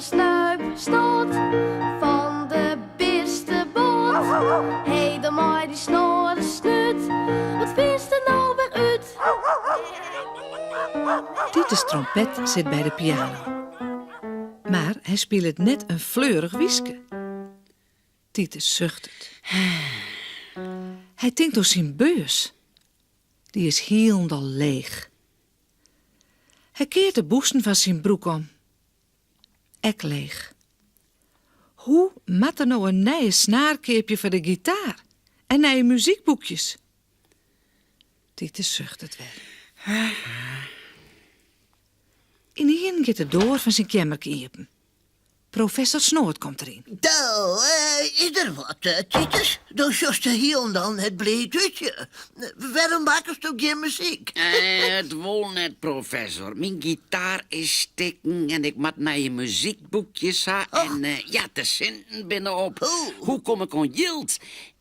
professor Snuip stoot van de beste boot. Hey, de mooi die snor snut, wat vindt er nou weer uit? Titus trompet zit bij de piano. Maar hij speelt net een fleurig wieske. Titus zucht het. Hij denkt door zijn beurs. Die is helemaal leeg. Hij keert de boesten van zijn broek om. Ek leeg. Hoe mat er nou een nieuwe snaarkeepje voor de gitaar? En nieuwe muziekboekjes? Titus zucht het weer. In hien gaat de door van zijn kamertje open. Professor Snoort komt erin. Nou, is er wat, Titus? Dan just hier dan het bleedutje. Waarom maken ze toch geen muziek? Het wil net, professor. Mijn gitaar is stikken en ik moet naar je muziekboekjes ha. En ja, de centen binnenop. Hoe kom ik aan geld?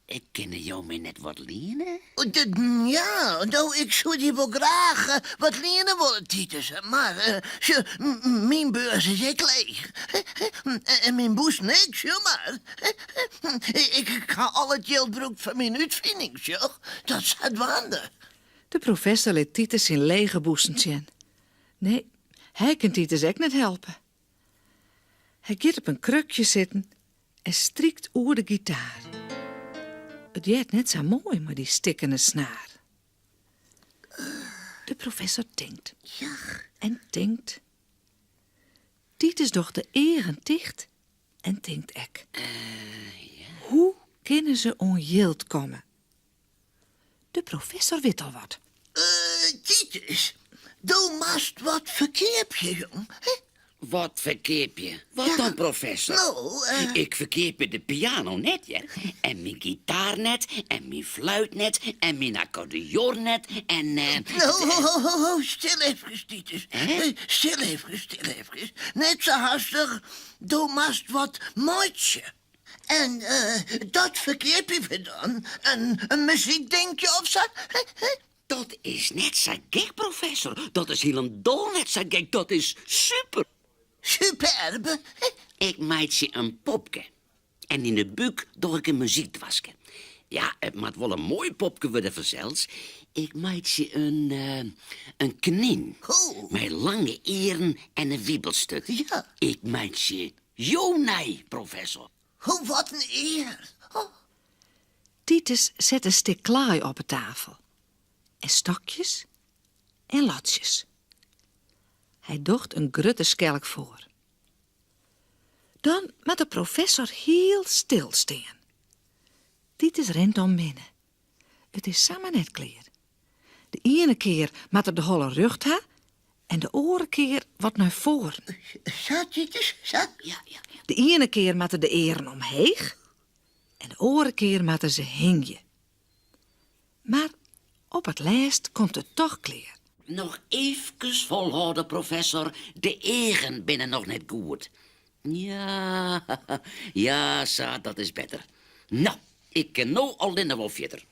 Ik ken jou mij net wat lenen. Ja, nou, ik zou die wel graag wat lenen willen, Titus. Maar mijn beurs is ik leeg. En mijn boes niks, maar. Ik ga al het geld gebruikt van mijn uitvinding, zeg. Dat is het wande. De professor liet Titus zijn lege boesten zien. Nee, hij kan Titus ook net helpen. Hij gaat op een krukje zitten en strikt oer de gitaar. Het jeet net zo mooi met die stikkende snaar. De professor denkt. Ja. En denkt. Titus doch de eren dicht en denkt ek. Hoe kunnen ze onjild komen? De professor weet al wat. Titus, doe mast wat verkeerd, jong. Wat verkeep je? Wat dan, professor? Nou, Ik verkeep de piano net, ja. En mijn gitaar net, en mijn fluit net, en mijn accordeon net, en... Nou, stil even, Titus. Stil even. Net zo hastig, doe mast wat mootje. En dat verkeerd je dan? Een muziekdenkje of zo? Dat is net zo gek, professor. Dat is helemaal net zo gek. Dat is super. Superbe. Ik maak je een popke. En in de buik doe ik een muziekdwasje. Ja, het moet wel een mooi popke worden verzels. Ik maak je een knin. Oh. Met lange eren en een wiebelstuk. Ja. Ik maak je Jonai, professor. Oh, wat een eer. Oh. Titus zet een stuk klaai op de tafel. En stokjes en latjes. Hij docht een grutte skelk voor. Dan moet de professor heel stil staan. Titus rent om binnen. Het is samen net kleer. De ene keer moet er de holle rug ha en de andere keer wat naar voren. Zo, Titus, zo. Ja. De ene keer moet er de eren omheeg en de andere keer moeten ze hingen. Maar op het laatst komt het toch kleer. Nog even volhouden, professor. De egen binnen nog net goed. Ja, Sa, dat is beter. Nou, ik ken nou al in de wel verder.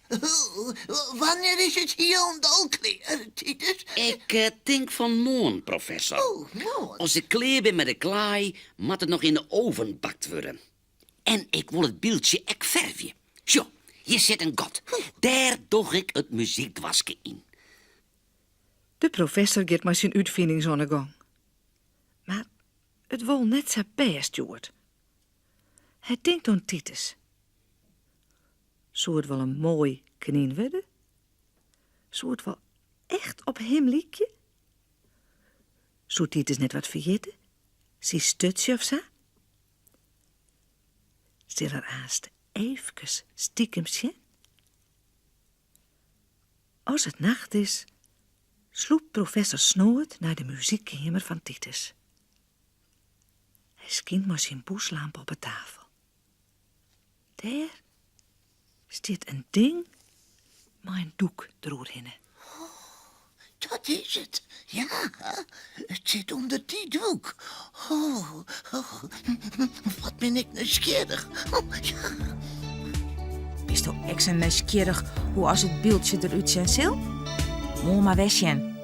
Wanneer is het hier al kleer, Titus? Ik denk van morgen, professor. Oh, nou. Als ik klaar ben met de klaai, moet het nog in de oven bakt worden. En ik wil het beeldje ek verfje. Zo, hier zit een god. Daar doe ik het muziekdwasje in. De professor gaat maar zijn uitvinding zo'n gang. Maar het wil net zo best, Stuart. Hij denkt aan Titus. Zou het wel een mooi knien worden? Zou het wel echt op hem liekje? Zou Titus net wat vergeten? Zie stutje of zo? Stil er haast even stiekem zien? Als het nacht is, sloep professor Snoort naar de muziekkamer van Titus. Hij skint maar zijn poeslamp op de tafel. Daar staat een ding met een doek eroverheen. Dat is het. Ja, het zit onder die doek. Oh, wat ben ik nieuwsgierig. Oh, ja. Is toch extra nieuwsgierig hoe als het beeldje eruit ziet, Sil? Mooi maar wegjen.